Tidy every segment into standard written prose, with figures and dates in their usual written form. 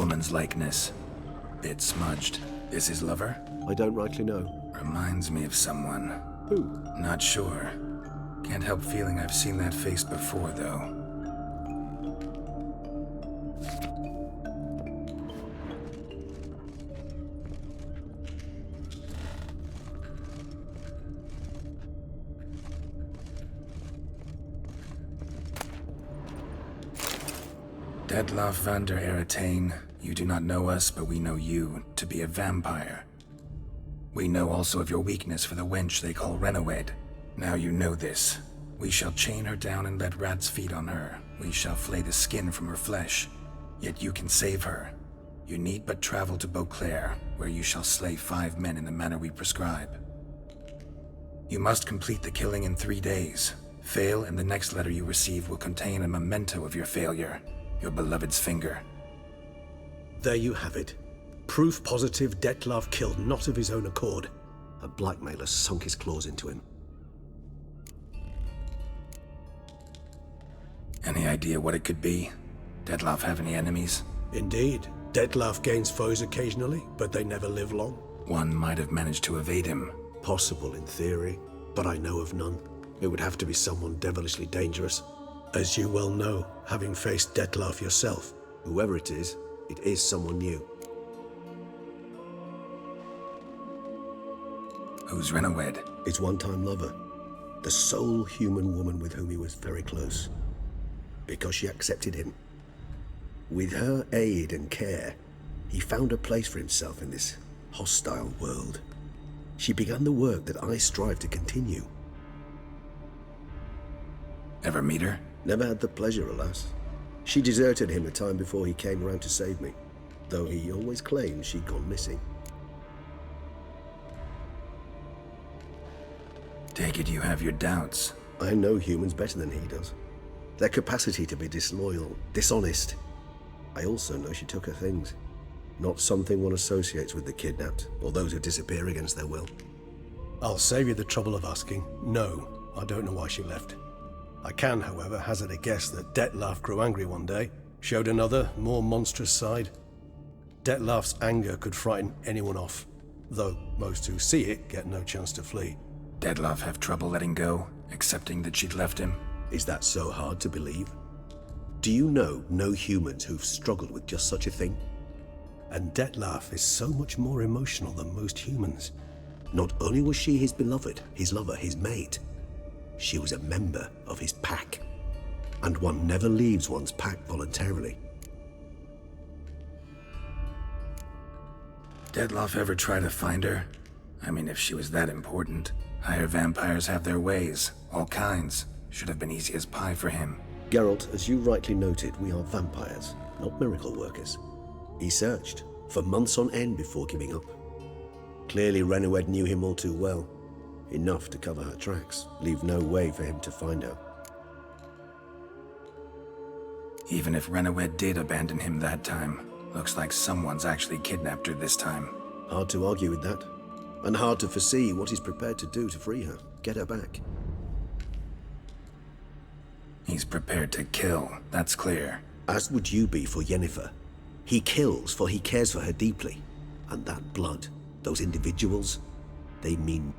woman's likeness. Bit smudged. Is his lover? I don't rightly know. Reminds me of someone. Who? Not sure. Can't help feeling I've seen that face before, though. Detlaff van der Eretain, you do not know us, but we know you to be a vampire. We know also of your weakness for the wench they call Renawed. Now you know this. We shall chain her down and let rats feed on her. We shall flay the skin from her flesh. Yet you can save her. You need but travel to Beauclair, where you shall slay 5 men in the manner we prescribe. You must complete the killing in 3 days. Fail, and the next letter you receive will contain a memento of your failure. Your beloved's finger. There you have it. Proof positive Detlaff killed not of his own accord. A blackmailer sunk his claws into him. Any idea what it could be? Detlaff have any enemies? Indeed. Detlaff gains foes occasionally, but they never live long. One might have managed to evade him. Possible in theory, but I know of none. It would have to be someone devilishly dangerous. As you well know, having faced Detlaff yourself, whoever it is someone new. Who's Renawed? His one-time lover. The sole human woman with whom he was very close. Because she accepted him. With her aid and care, he found a place for himself in this hostile world. She began the work that I strive to continue. Ever meet her? Never had the pleasure, alas. She deserted him a time before he came around to save me, though he always claimed she'd gone missing. Take it you have your doubts. I know humans better than he does. Their capacity to be disloyal, dishonest. I also know she took her things. Not something one associates with the kidnapped, or those who disappear against their will. I'll save you the trouble of asking. No, I don't know why she left. I can, however, hazard a guess that Detlaff grew angry one day, showed another, more monstrous side. Detlaff's anger could frighten anyone off, though most who see it get no chance to flee. Detlaff have trouble letting go, accepting that she'd left him? Is that so hard to believe? Do you know no humans who've struggled with just such a thing? And Detlaff is so much more emotional than most humans. Not only was she his beloved, his lover, his mate, she was a member of his pack. And one never leaves one's pack voluntarily. Detlaff ever try to find her? I mean, if she was that important. Higher vampires have their ways, all kinds. Should have been easy as pie for him. Geralt, as you rightly noted, we are vampires, not miracle workers. He searched for months on end before giving up. Clearly Renawed knew him all too well. Enough to cover her tracks, leave no way for him to find her. Even if Renawed did abandon him that time, looks like someone's actually kidnapped her this time. Hard to argue with that. And hard to foresee what he's prepared to do to free her, get her back. He's prepared to kill, that's clear. As would you be for Yennefer. He kills for he cares for her deeply. And that blood, those individuals, they mean...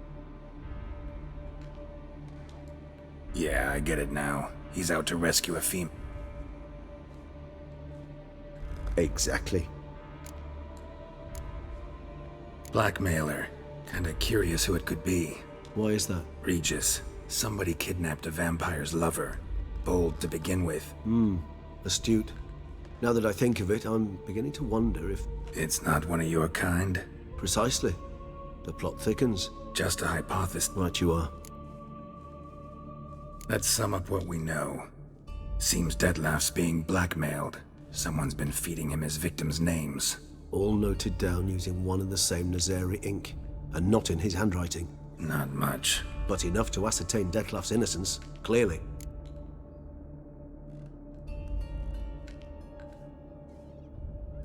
Yeah, I get it now. He's out to rescue a female. Exactly. Blackmailer. Kinda curious who it could be. Why is that? Regis. Somebody kidnapped a vampire's lover. Bold to begin with. Astute. Now that I think of it, I'm beginning to wonder if... It's not one of your kind. Precisely. The plot thickens. Just a hypothesis. Right you are. Let's sum up what we know. Seems Detlaff's being blackmailed. Someone's been feeding him his victims' names. All noted down using one and the same Nazeri ink, and not in his handwriting. Not much. But enough to ascertain Detlaff's innocence, clearly.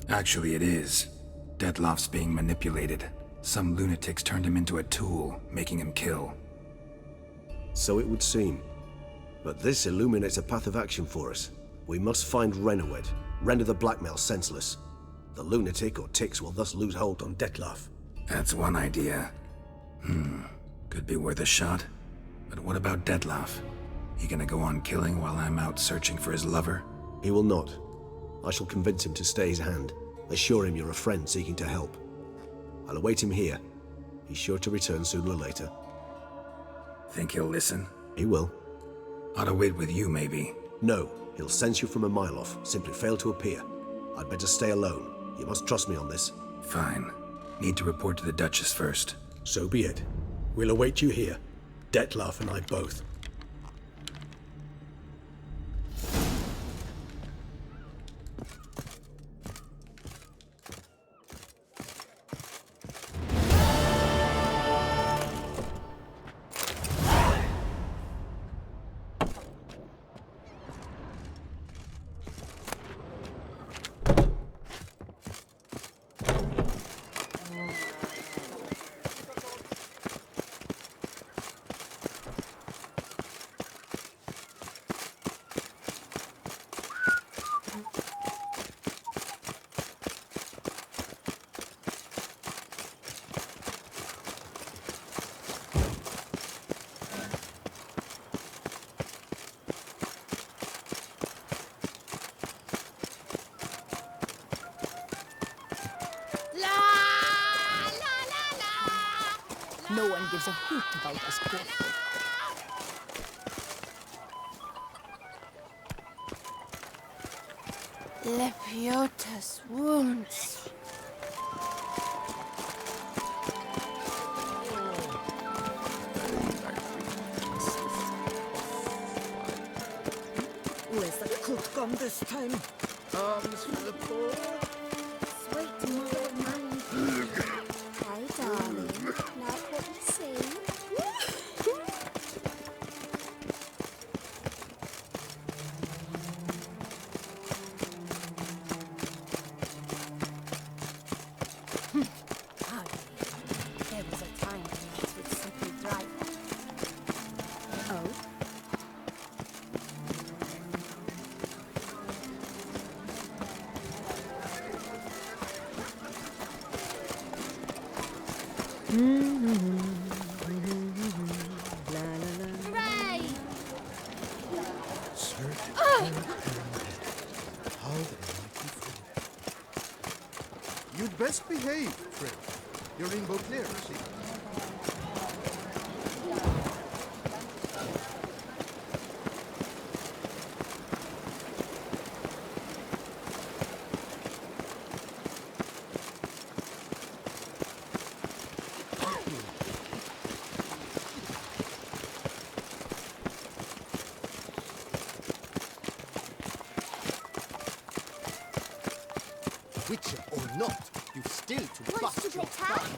Actually, it is. Detlaff's being manipulated. Some lunatics turned him into a tool, making him kill. So it would seem. But this illuminates a path of action for us. We must find Renawed, render the blackmail senseless. The lunatic or ticks will thus lose hold on Detlef. That's one idea. Could be worth a shot. But what about Detlef? He gonna go on killing while I'm out searching for his lover? He will not. I shall convince him to stay his hand. Assure him you're a friend seeking to help. I'll await him here. He's sure to return sooner or later. Think he'll listen? He will. Ought to wait with you, maybe. No, he'll sense you from a mile off. Simply fail to appear. I'd better stay alone. You must trust me on this. Fine. Need to report to the Duchess first. So be it. We'll await you here. Detlef and I both. No one gives a hoot about us poor folk. Lepiota's wounds. Where's the cook gone this time? Arms for the poor. Sweet mother of mine. Hi, darling. Like what you see? There was a time when it would simply drive. Oh? Hooray! You'd best behave, Fred. You're in Beauclair, see? Witcher or not, you've still to Wants bust to your get tired?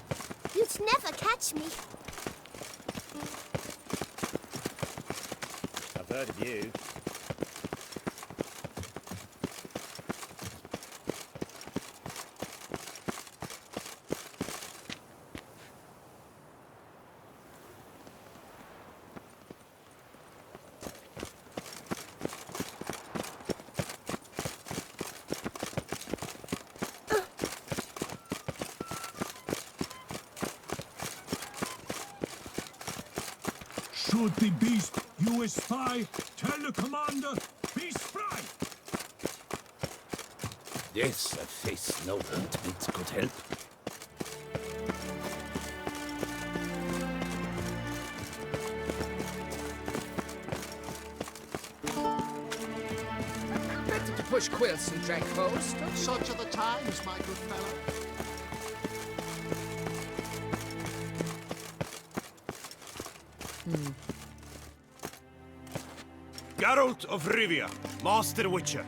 You'd never catch me. I've heard of you. Should the beast you espy, tell the commander, be spry! Yes, a face no ointment could help. Better to push quilts and drag post. Such are the times, my good fellow. Geralt of Rivia, Master Witcher.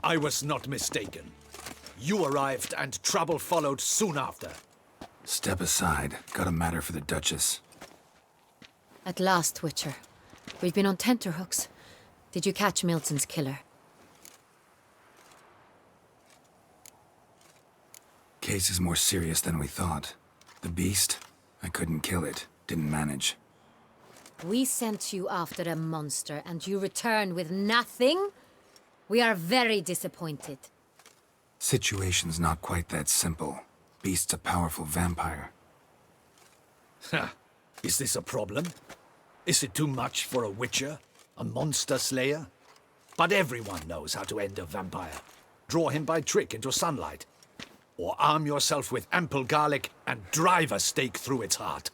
I was not mistaken. You arrived and trouble followed soon after. Step aside. Got a matter for the Duchess. At last, Witcher. We've been on tenterhooks. Did you catch Milton's killer? Case is more serious than we thought. The beast? I couldn't kill it. Didn't manage. We sent you after a monster and you returned with nothing? We are very disappointed. Situation's not quite that simple. Beast's a powerful vampire. Ha! Is this a problem? Is it too much for a witcher? A monster slayer? But everyone knows how to end a vampire. Draw him by trick into sunlight. Or arm yourself with ample garlic and drive a stake through its heart.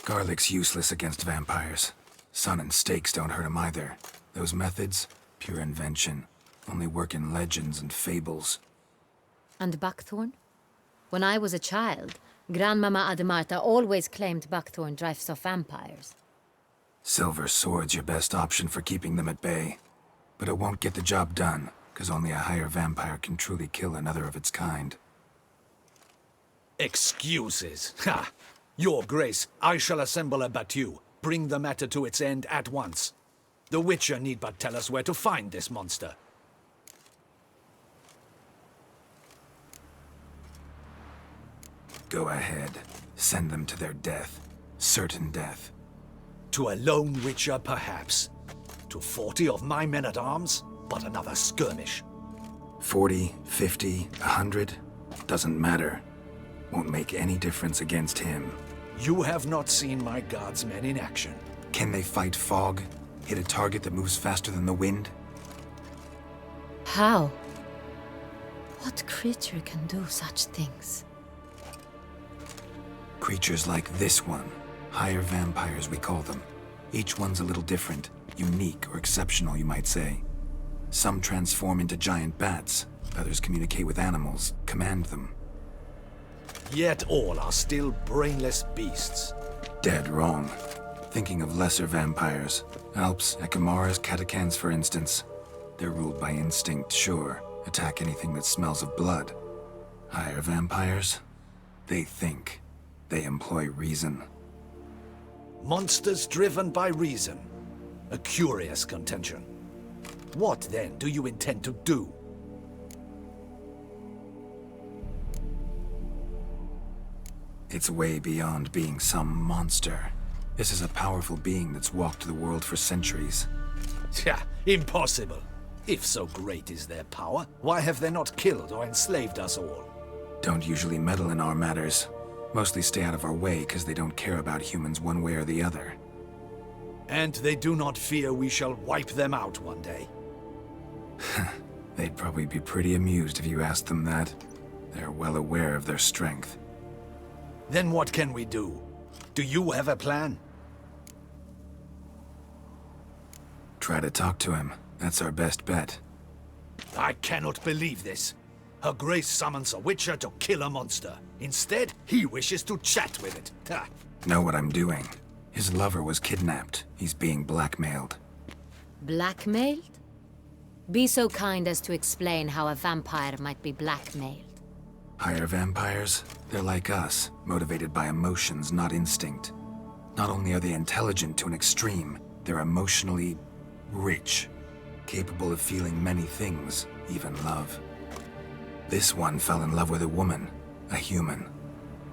Garlic's useless against vampires. Sun and stakes don't hurt him either. Those methods, pure invention. Only work in legends and fables. And buckthorn? When I was a child, Grandmama Ademarta always claimed buckthorn drives off vampires. Silver sword's your best option for keeping them at bay. But it won't get the job done, because only a higher vampire can truly kill another of its kind. Excuses. Ha! Your Grace, I shall assemble a battue. Bring the matter to its end at once. The Witcher need but tell us where to find this monster. Go ahead. Send them to their death. Certain death. To a lone Witcher, perhaps. To 40 of my men-at-arms, but another skirmish. 40, 50, 100? Doesn't matter. Won't make any difference against him. You have not seen my guardsmen in action. Can they fight fog? Hit a target that moves faster than the wind? How? What creature can do such things? Creatures like this one. Higher vampires, we call them. Each one's a little different. Unique or exceptional, you might say. Some transform into giant bats. Others communicate with animals, command them. Yet all are still brainless beasts. Dead wrong. Thinking of lesser vampires. Alps, Ekamaras, Catacans, for instance. They're ruled by instinct, sure. Attack anything that smells of blood. Higher vampires? They think. They employ reason. Monsters driven by reason. A curious contention. What, then, do you intend to do? It's way beyond being some monster. This is a powerful being that's walked the world for centuries. Tja, impossible. If so great is their power, why have they not killed or enslaved us all? Don't usually meddle in our matters. Mostly stay out of our way because they don't care about humans one way or the other. And they do not fear we shall wipe them out one day. They'd probably be pretty amused if you asked them that. They're well aware of their strength. Then what can we do? Do you have a plan? Try to talk to him. That's our best bet. I cannot believe this. Her Grace summons a Witcher to kill a monster. Instead, he wishes to chat with it. Ha. Know what I'm doing. His lover was kidnapped. He's being blackmailed. Blackmailed? Be so kind as to explain how a vampire might be blackmailed. Higher vampires? They're like us, motivated by emotions, not instinct. Not only are they intelligent to an extreme, they're emotionally rich. Capable of feeling many things, even love. This one fell in love with a woman, a human,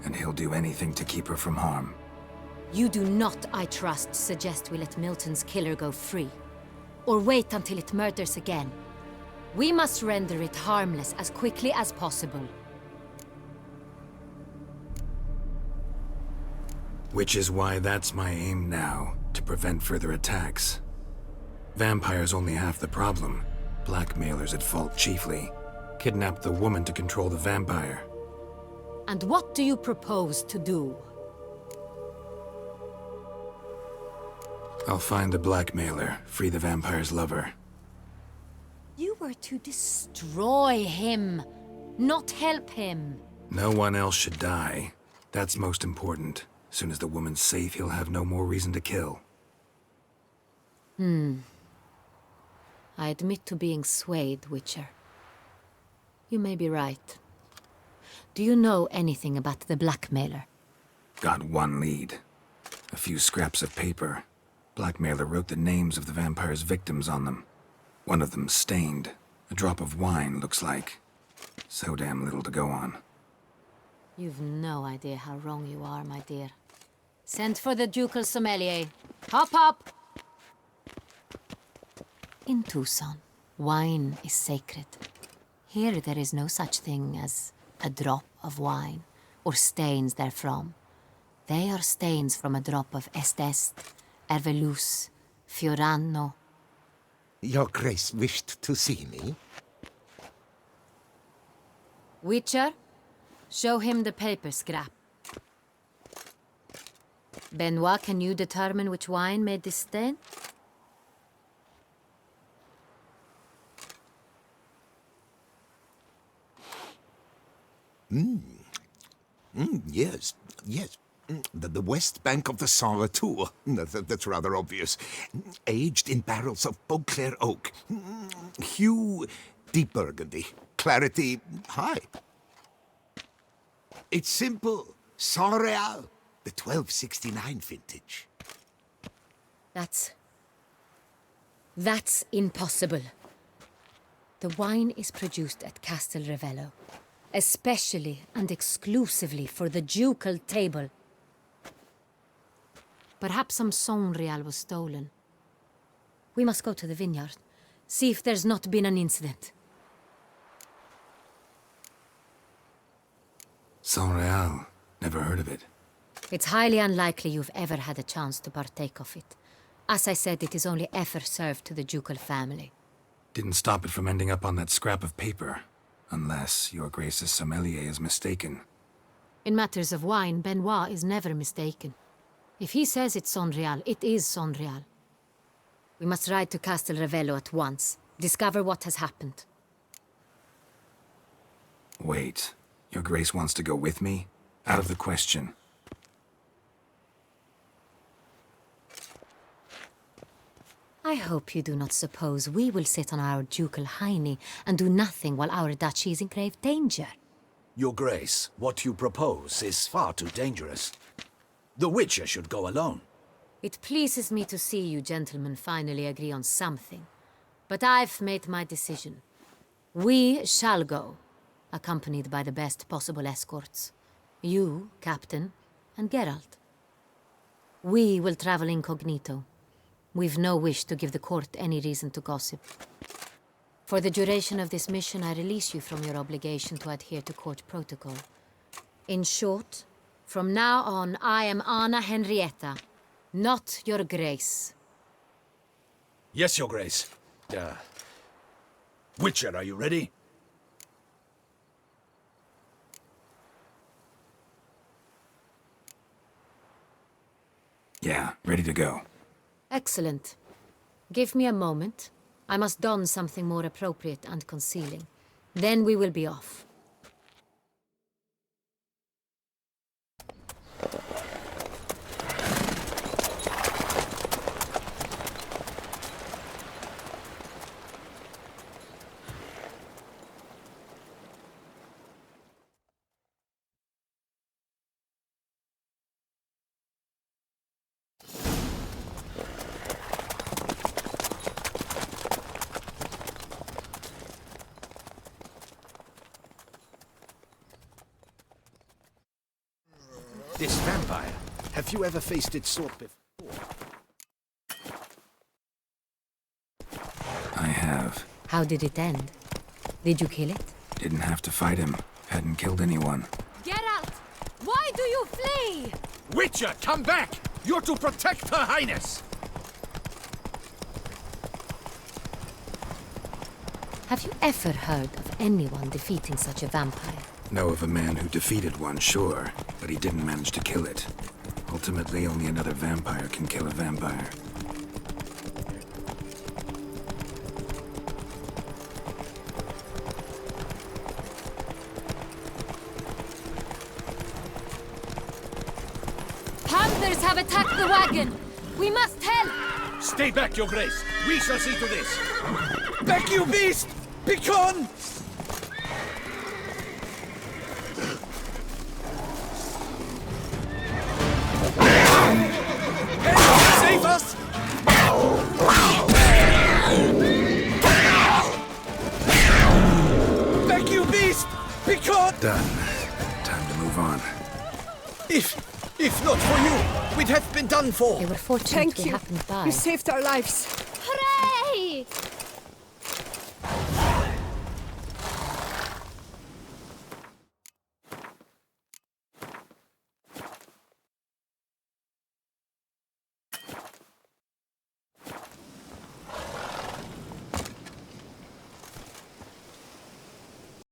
and he'll do anything to keep her from harm. You do not, I trust, suggest we let Milton's killer go free. Or wait until it murders again. We must render it harmless as quickly as possible. Which is why that's my aim now, to prevent further attacks. Vampires only half the problem. Blackmailers at fault chiefly. Kidnapped the woman to control the vampire. And what do you propose to do? I'll find the blackmailer, free the vampire's lover. You were to destroy him, not help him. No one else should die. That's most important. Soon as the woman's safe, he'll have no more reason to kill. I admit to being swayed, Witcher. You may be right. Do you know anything about the blackmailer? Got one lead. A few scraps of paper. Blackmailer wrote the names of the vampire's victims on them. One of them stained. A drop of wine, looks like. So damn little to go on. You've no idea how wrong you are, my dear. Send for the ducal sommelier. Hop, hop! In Tucson, wine is sacred. Here there is no such thing as a drop of wine, or stains therefrom. They are stains from a drop of Est, Ervelus, Fiorano. Your Grace wished to see me? Witcher, show him the paper scrap. Benoit, can you determine which wine made this stain? Yes, yes. The west bank of the Saint Retour. That's rather obvious. Aged in barrels of Beauclair oak. Hue, deep burgundy. Clarity, high. It's simple. Saint Real, the 1269 vintage. That's impossible. The wine is produced at Castel Ravello, especially and exclusively for the ducal table. Perhaps some Saint Real was stolen. We must go to the vineyard, see if there's not been an incident. Saint Real. Never heard of it. It's highly unlikely you've ever had a chance to partake of it. As I said, it is only ever served to the ducal family. Didn't stop it from ending up on that scrap of paper. Unless your Grace's sommelier is mistaken. In matters of wine, Benoit is never mistaken. If he says it's Saint Real, it is Saint Real. We must ride to Castel Ravello at once. Discover what has happened. Wait. Your Grace wants to go with me? Out of the question. I hope you do not suppose we will sit on our ducal hiney and do nothing while our duchy is in grave danger. Your Grace, what you propose is far too dangerous. The Witcher should go alone. It pleases me to see you gentlemen finally agree on something. But I've made my decision. We shall go, accompanied by the best possible escorts. You, Captain, and Geralt. We will travel incognito. We've no wish to give the court any reason to gossip. For the duration of this mission, I release you from your obligation to adhere to court protocol. In short, from now on, I am Anna Henrietta, not your Grace. Yes, Your Grace. Witcher, are you ready? Yeah, ready to go. Excellent. Give me a moment. I must don something more appropriate and concealing. Then we will be off. This vampire, have you ever faced its sort before? I have. How did it end? Did you kill it? Didn't have to fight him. Hadn't killed anyone. Geralt! Why do you flee? Witcher, come back! You're to protect Her Highness! Have you ever heard of anyone defeating such a vampire? Know of a man who defeated one, sure, but he didn't manage to kill it. Ultimately, only another vampire can kill a vampire. Panthers have attacked the wagon! We must help! Stay back, Your Grace! We shall see to this! Back, you beast! Begone! Save us! Back, you beast! Begone! Done. Time to move on. If not for you, we'd have been done for. They were fortunate Thank we you. happened by. You saved our lives.